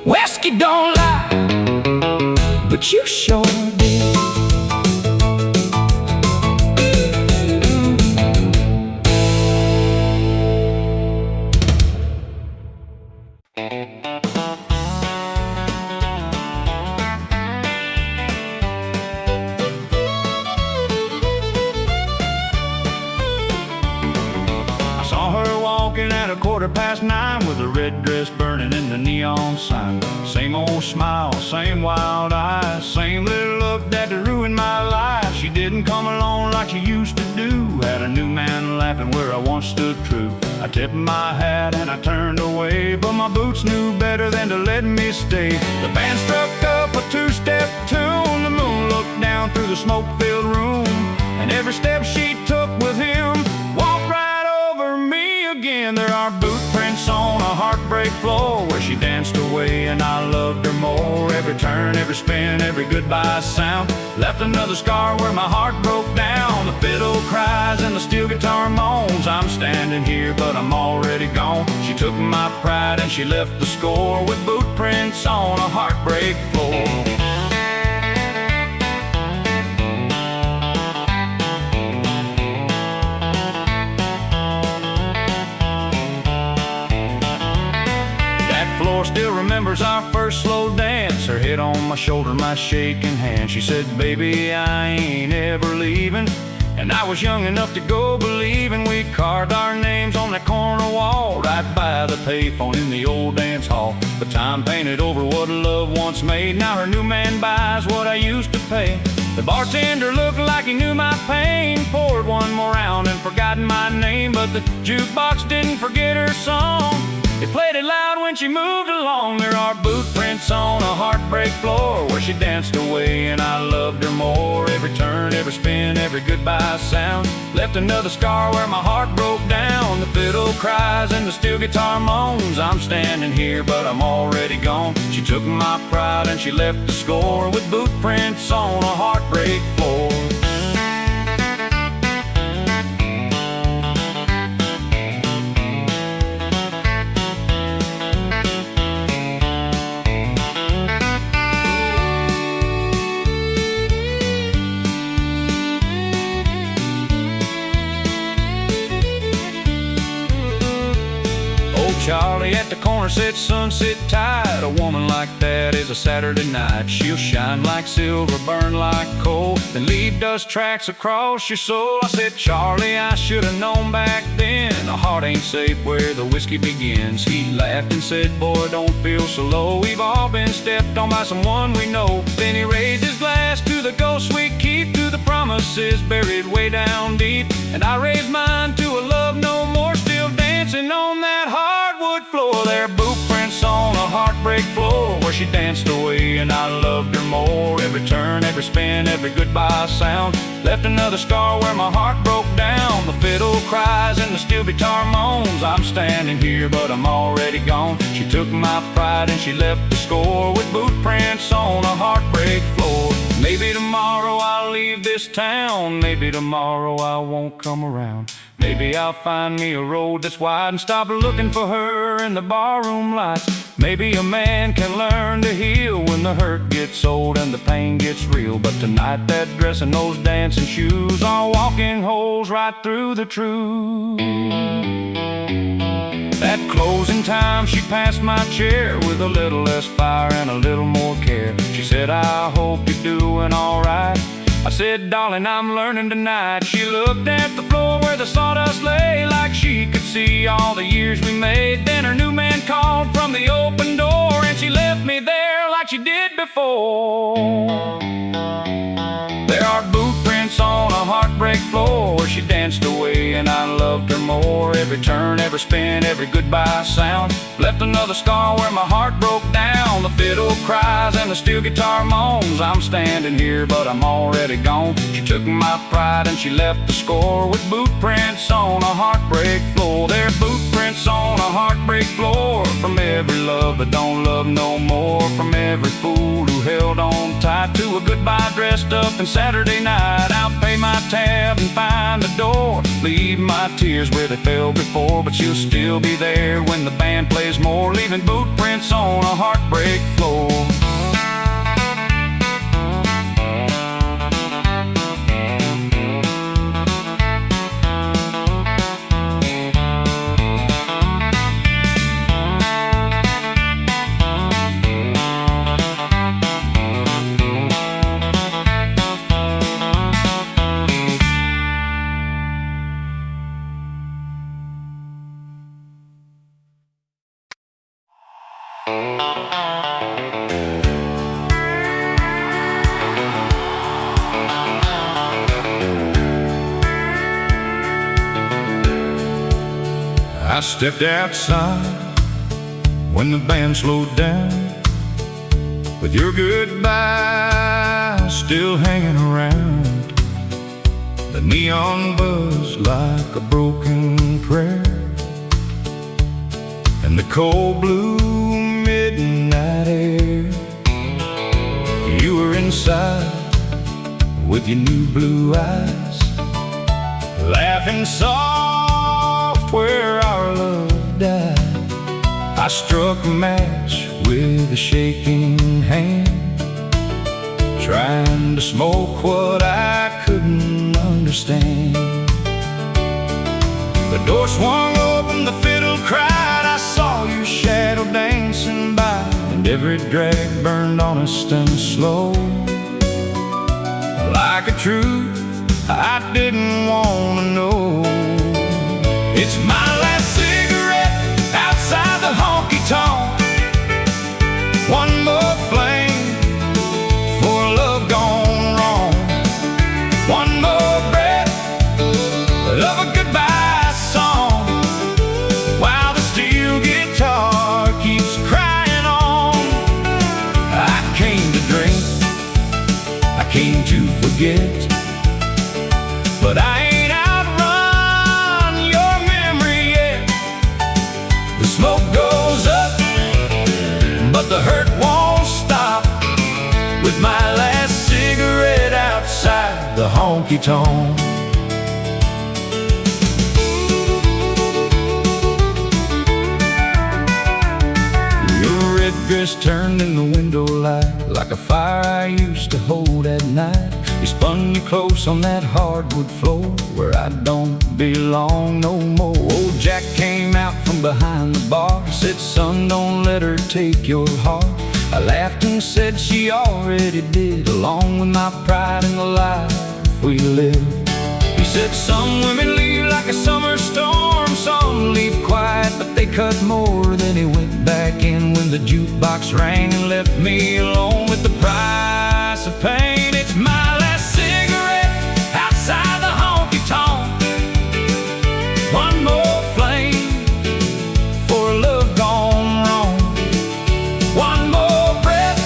Whiskey don't lie, but you sure did. At 9:15 with a red dress burning in the neon sign. Same old smile, same wild eyes, same little look that ruined my life. She didn't come along like she used to do. Had a new man laughing where I once stood true. I tipped my hat and I turned away, but my boots knew better than to let me stay. The band struck up a two-step tune. The moon looked down through the smoke-filled room, and every step she took with him walked right over me again. There are boot prints on a heartbreak floor where she danced away and I loved her more. Every turn, every spin, every goodbye sound left another scar where my heart broke down. The fiddle cries and the steel guitar moans. I'm standing here but I'm already gone. She took my pride and she left the score with boot prints on a heartbreak floor. Still remembers our first slow dance. Her head on my shoulder, my shaking hand. She said, baby, I ain't ever leaving. And I was young enough to go believing. We carved our names on that corner wall right by the payphone in the old dance hall. But time painted over what love once made. Now her new man buys what I used to pay. The bartender looked like he knew my pain, poured one more round and forgotten my name. But the jukebox didn't forget her song. It played it loud when she moved along. There are boot prints on a heartbreak floor where she danced away and I loved her more. Every turn, every spin, every goodbye sound left another scar where my heart broke down. The fiddle cries and the steel guitar moans. I'm standing here but I'm already gone. She took my pride and she left the score with boot prints on a heartbreak floor. Charlie at the corner said sunset tide. A woman like that is a Saturday night. She'll shine like silver, burn like coal, then leave dust tracks across your soul. I said, Charlie, I should have known back then. A heart ain't safe where the whiskey begins. He laughed and said, boy, don't feel so low. We've all been stepped on by someone we know. Then he raised his glass to the ghosts we keep, to the promises buried way down deep. And I raised mine to a love no more, still dancing on that hardwood floor. There are boot prints on a heartbreak floor where she danced away and I loved her more. Every turn, every spin, every goodbye sound left another scar where my heart broke down. The fiddle cries and the steel guitar moans. I'm standing here but I'm already gone. She took my pride and she left the score with boot prints on a heartbreak floor. Maybe tomorrow I'll leave this town. Maybe tomorrow I won't come around. Maybe I'll find me a road that's wide and stop looking for her in the barroom lights. Maybe a man can learn to heal when the hurt gets old and the pain gets real. But tonight that dress and those dancing shoes are walking holes right through the truth. At closing time she passed my chair with a little less fire and a little more care. She said, I hope you're doing alright. I said, darling, I'm learning tonight. She looked at the floor where the sawdust lay, like she could see all the years we made. Then her new man called from the open door, and she left me there like she did before. There are boot prints on a heartbreak floor where she danced away and I loved her more. Every turn, every spin, every goodbye sound left another scar where my heart broke down. The fiddle cries and the steel guitar moans. I'm standing here but I'm already gone. She took my pride and she left the score with boot prints on a heartbreak floor. There are boot prints on a heartbreak floor from every love that don't love no more, from every fool who held on tight to a goodbye dressed up in Saturday night. I'll pay my tab and find a door, leave my tears where they fell before, but she'll still be there when the band plays more, leaving boot prints on a heartbreak floor. I stepped outside when the band slowed down, with your goodbye still hanging around. The neon buzzed like a broken prayer, and the cold blue midnight air. You were inside with your new blue eyes, laughing soft where our love died. I struck a match with a shaking hand, trying to smoke what I couldn't understand. The door swung open, the fiddle cried, I saw your shadow dancing by, and every drag burned honest and slow, like a truth I didn't want to know. It's my last cigarette outside the honky tonk, one more flame for love gone wrong, one more breath of a goodbye song, while the steel guitar keeps crying on. I came to drink, I came to forget, but I ain't outrun your memory yet. The smoke goes up, but the hurt won't stop, with my last cigarette outside the honky tonk. Your red dress turned in the window light like a fire I used to hold at night. You spun you close on that hardwood floor where I don't belong no more. Old Jack came out from behind the bar, said, son, don't let her take your heart. I laughed and said she already did, along with my pride in the life we live. He said, some women leave like a summer storm, some leave quiet, but they cut more. Then he went back in when the jukebox rang and left me alone with the price of pain. It's my last cigarette outside the honky tonk, one more flame for love gone wrong, one more breath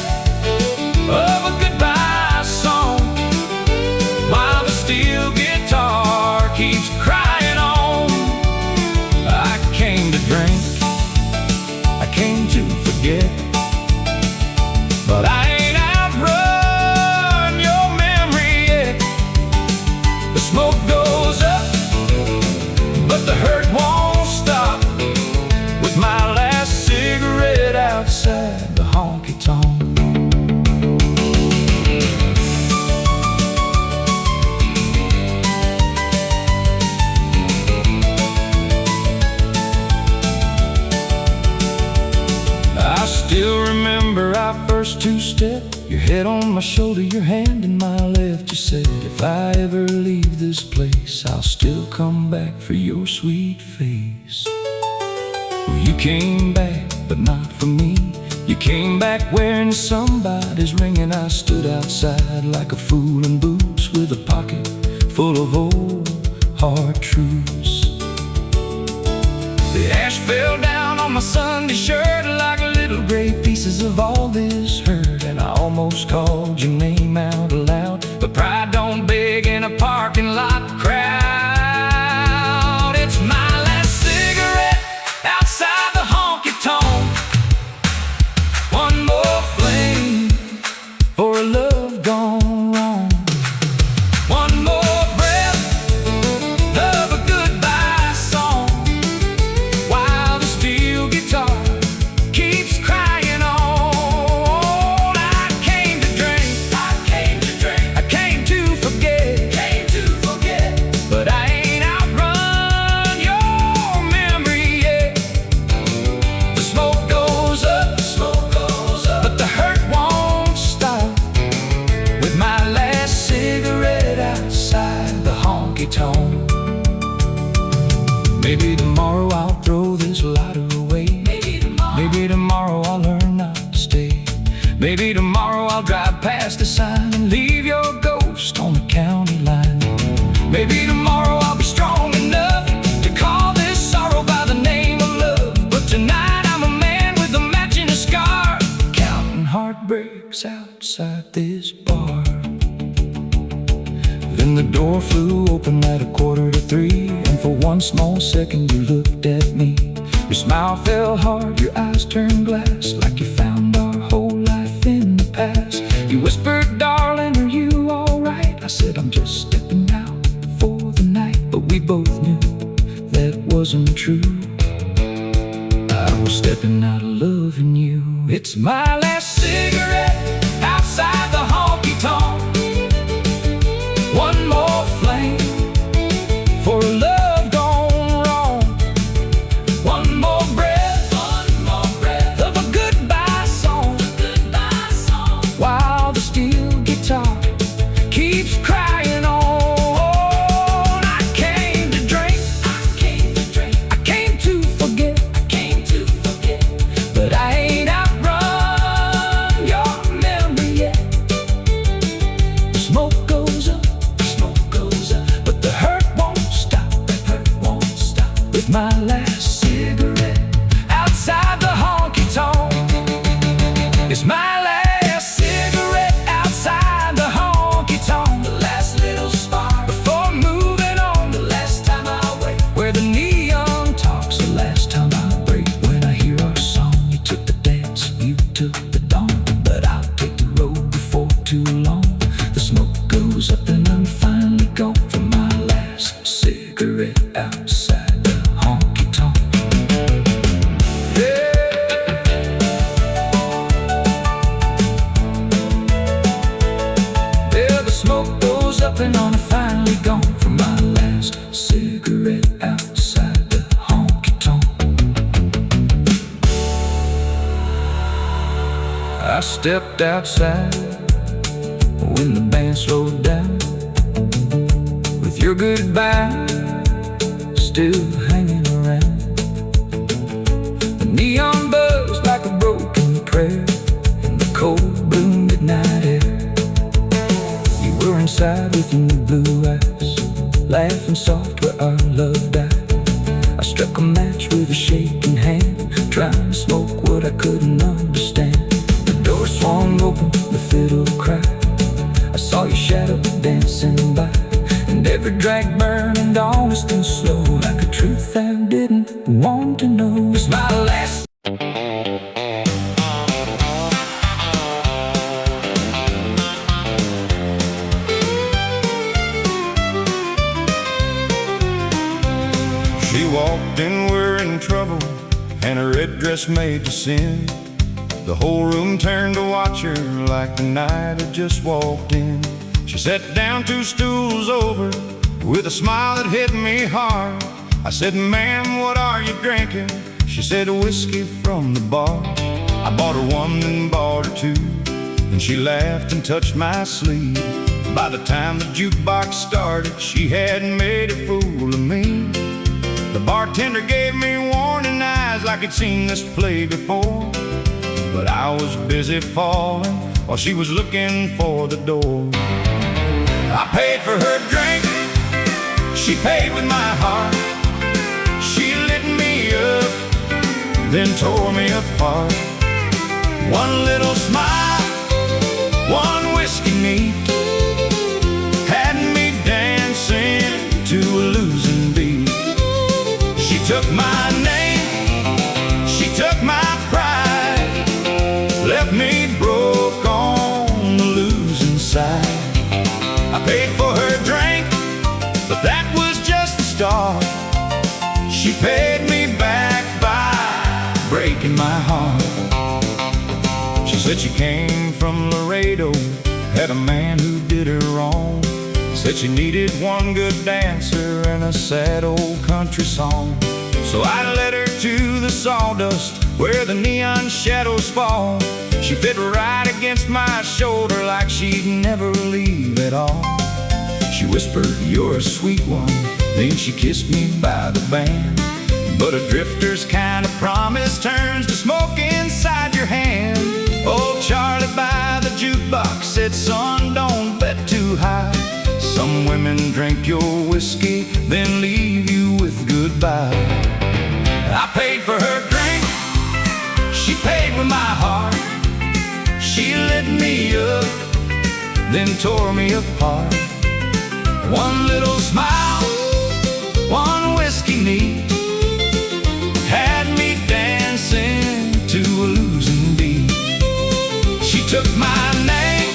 of a goodbye song, while the steel guitar keeps crying on. I came to drink, I came to forget, but I ain't outrun your memory yet. The smoke goes up, but the hurt won't stop, with my last cigarette outside the honky tonk. I still remember our first two-step. You head on my shoulder, your hand in my left. You said, if I ever leave this place, I'll still come back for your sweet face. Well, you came back, but not for me. You came back wearing somebody's ring, and I stood outside like a fool in boots with a pocket full of old hard truths. The ash fell down on my Sunday shirt like little gray pieces of all this hurt, and I almost called your name out aloud, but pride don't beg in a parking lot crowd. It's my last cigarette outside the honky tonk. One more flame for a love gone wrong. One more breath of a goodbye song, while the steel guitar keeps crying on. I came to drink, I came to forget, but I ain't outrun your memory yet. The smoke goes up, but the hurt won't stop. With my last cigarette outside the honky tonk. Maybe tomorrow I'll throw this lighter away. Maybe tomorrow I'll learn not to stay. Maybe tomorrow I'll drive past the sign and leave your ghost on the county line. Maybe tomorrow I'll be strong enough to call this sorrow by the name of love. But tonight I'm a man with a match and a scar, counting heartbreaks outside this bar. Then the door flew open at 2:45, and for one small second you looked at me. Your smile fell hard, your eyes turned glass, like you found our whole life in the past. You whispered, darling, are you alright? I said, I'm just stepping out for the night. But we both knew that wasn't true. I was stepping out of loving you. It's my last cigarette outside the honky tonk. One more flame for a love gone wrong. One more breath of a goodbye song, while the steel guitar keeps crying on. I came to drink, I came to forget, but I ain't outrun your memory yet. The smoke goes up, but the hurt won't stop. With my last cigarette outside the honky tonk. It's my last cigarette outside the honky tonk. The last little spark before moving on. The last time I wait where the neon talks. The last time I break when I hear our song. You took the dance, you took the dawn, but I'll take the road before too long. The smoke goes up and I'm finally gone for my last cigarette outside the honky tonk. Yeah. Yeah, the smoke goes up and I'm finally gone for my last cigarette outside the honky tonk. I stepped outside when the band slowed down, with your goodbye still hanging around. The neon buzzed like a broken prayer in the cold blue midnight air. You were inside with your new blue eyes, laughing soft where our love died. I struck a match with a shaking hand, trying to smoke what I couldn't understand. The door swung open, the fiddle cried. I saw your shadow dancing by, and every drag burned honest and slow, like a truth I didn't want to know. It's my last. She walked in wearing trouble, and her red dress made to sin. The whole room turned to watch her like the night had just walked in. She sat down 2 stools over with a smile that hit me hard. I said, ma'am, what are you drinking? She said, whiskey from the bar. I bought her 1 and bought her 2, Then she laughed and touched my sleeve. By the time the jukebox started, she had made a fool of me. The bartender gave me warning eyes like he'd seen this play before, but I was busy falling while she was looking for the door. I paid for her drink, she paid with my heart. She lit me up, then tore me apart. One little smile, one whiskey neat, had me dancing to a losing beat. She took my name, she took my pride, left me broke on the losing side. I paid for her drink, but that was just the start. She paid me back by breaking my heart. She said she came from Laredo, had a man who did her wrong. Said she needed one good dancer and a sad old country song. So I led her to the sawdust where the neon shadows fall. She fit right against my shoulder like she'd never leave at all. She whispered, "You're a sweet one," then she kissed me by the band. But a drifter's kind of promise turns to smoke inside your hand. Old Charlie by the jukebox said, "Son, don't bet too high. Some women drink your whiskey, then leave you with goodbye." I paid for her drink, she paid with my heart. She lit me up, then tore me apart. One little smile, one whiskey neat, had me dancing to a losing beat. She took my name,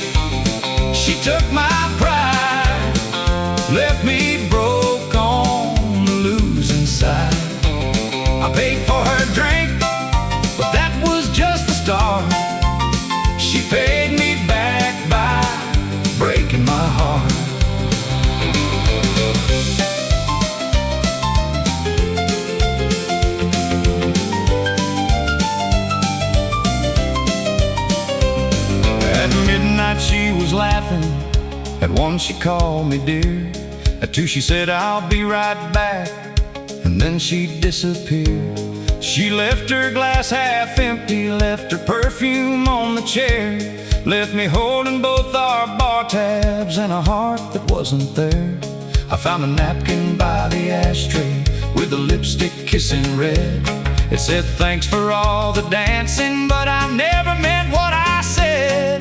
she took my pride, left me broke on the losing side. I paid for her drink, but that was just the start. She paid me back by breaking my heart. At midnight she was laughing, at 1 she called me dear, at 2 she said, "I'll be right back," and then she disappeared. She left her glass half empty, left her perfume on the chair, left me holding both our bar tabs and a heart that wasn't there. I found a napkin by the ashtray with the lipstick kissing red. It said, "Thanks for all the dancing, but I never meant what I said."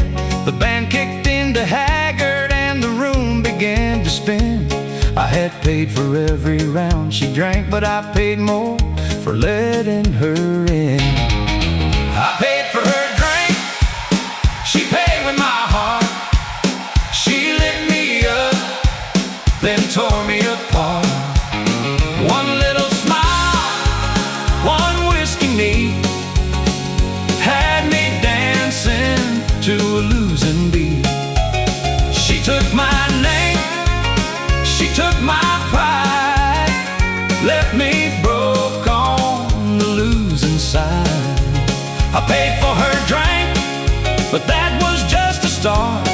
The band kicked into Haggard and the room began to spin. I had paid for every round she drank, but I paid more for letting her in. I paid for her drink, she paid with my heart. She lit me up, then tore me apart. One little smile, one whiskey neat, had me dancing to a losing beat. She took my name, she took my pride, left me broke on the losing side. I paid for her drink, but that was just a start.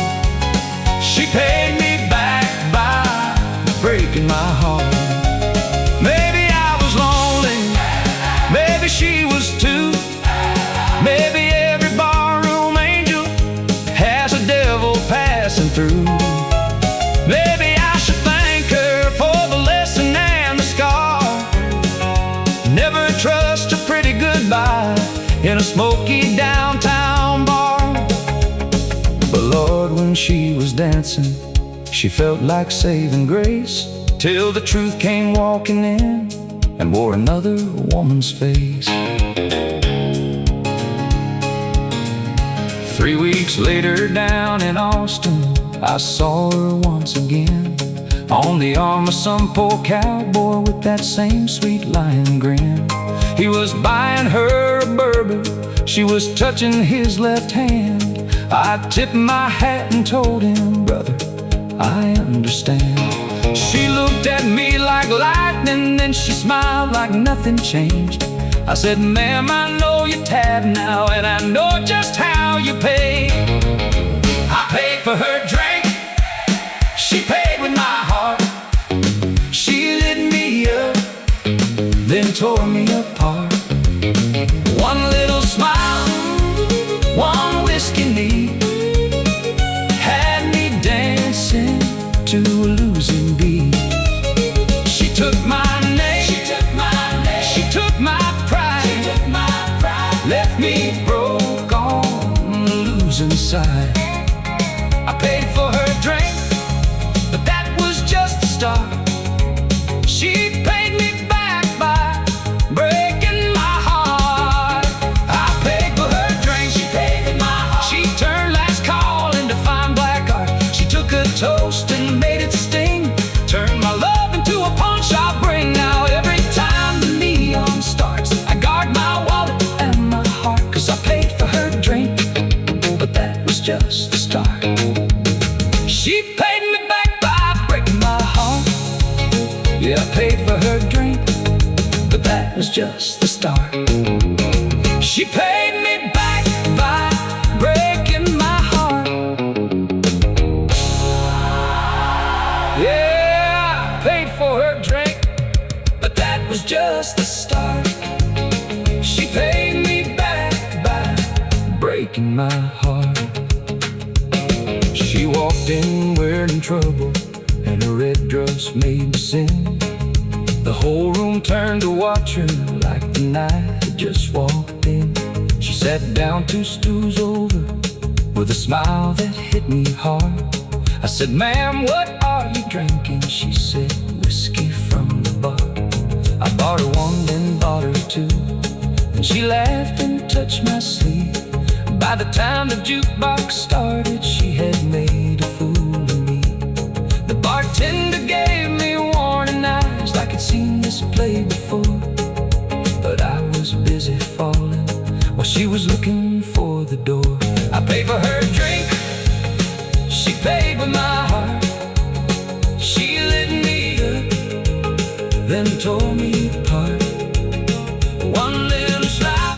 She paid me back by breaking my heart. Maybe I was lonely, maybe she was too. Maybe every barroom angel has a devil passing through. Maybe I should thank her for the lesson and the scar. Never trust a pretty goodbye in a smoky downtown bar. But Lord, when she was dancing, she felt like saving grace, till the truth came walking in and wore another woman's face. 3 weeks later down in Austin, I saw her once again, on the arm of some poor cowboy with that same sweet lying grin. He was buying her a bourbon, she was touching his left hand. I tipped my hat and told him, "Brother, I understand." She looked at me like lightning, then she smiled like nothing changed. I said, "Ma'am, I know you're tabbed now, and I know just how you pay. for her drink. She paid with my heart. She lit me up, then tore me apart. One little smile, one whiskey knee, had me dancing to a losing beat. She took my name, she took my pride, left me broke on the losing side. I paid for her drink, but that was just the start. She paid me back by breaking my heart. I paid for her drink, she paid with my heart. She turned last call into fine black art. She took a toast and made it sting, turned my love into a punch I'll bring. Now every time the neon starts, I guard my wallet and my heart, 'cause I paid for her drink, but that was just the start. She paid me back by breaking my heart. Yeah, I paid for her drink, but that was just the start. She paid me back by breaking my heart. Yeah, I paid for her drink, but that was just the start. She paid me back by breaking my heart. She walked in wearing trouble, and her red dress made me sin. The whole room turned to watch her like the night had just walked in. She sat down 2 stools over with a smile that hit me hard. I said, "Ma'am, what are you drinking?" She said, "Whiskey from the bar." I bought her 1, then bought her 2, and she laughed and touched my sleeve. By the time the jukebox started, she had made a fool of me. The bartender gave me warning eyes, like I'd seen this play before, but I was busy falling while she was looking for the door. I paid for her drink, she paid with my heart. She lit me up, then tore me apart. One little